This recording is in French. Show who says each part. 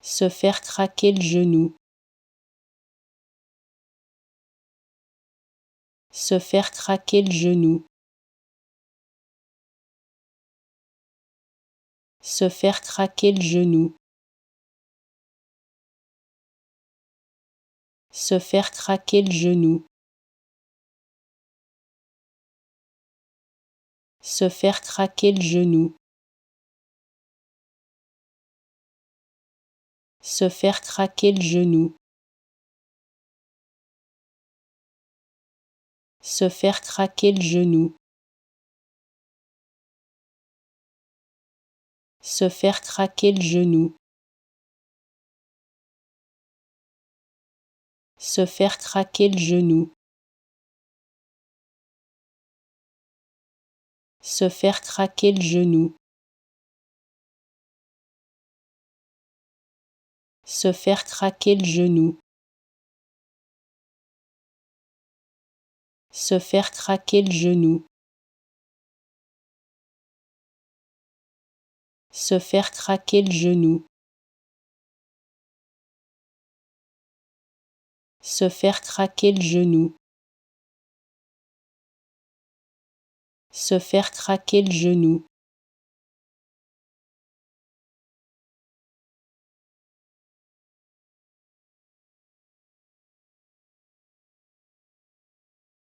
Speaker 1: Se faire craquer le genou. Se faire craquer le genou. Se faire craquer le genou. Se faire craquer le genou. Se faire craquer le genou. Se faire craquer le genou. Se faire craquer le genou. Se faire craquer le genou. Se faire craquer le genou. Se faire craquer le genou. Se faire craquer le genou. Se faire craquer le genou. Se faire craquer le genou. Se faire craquer le genou. Se faire craquer le genou.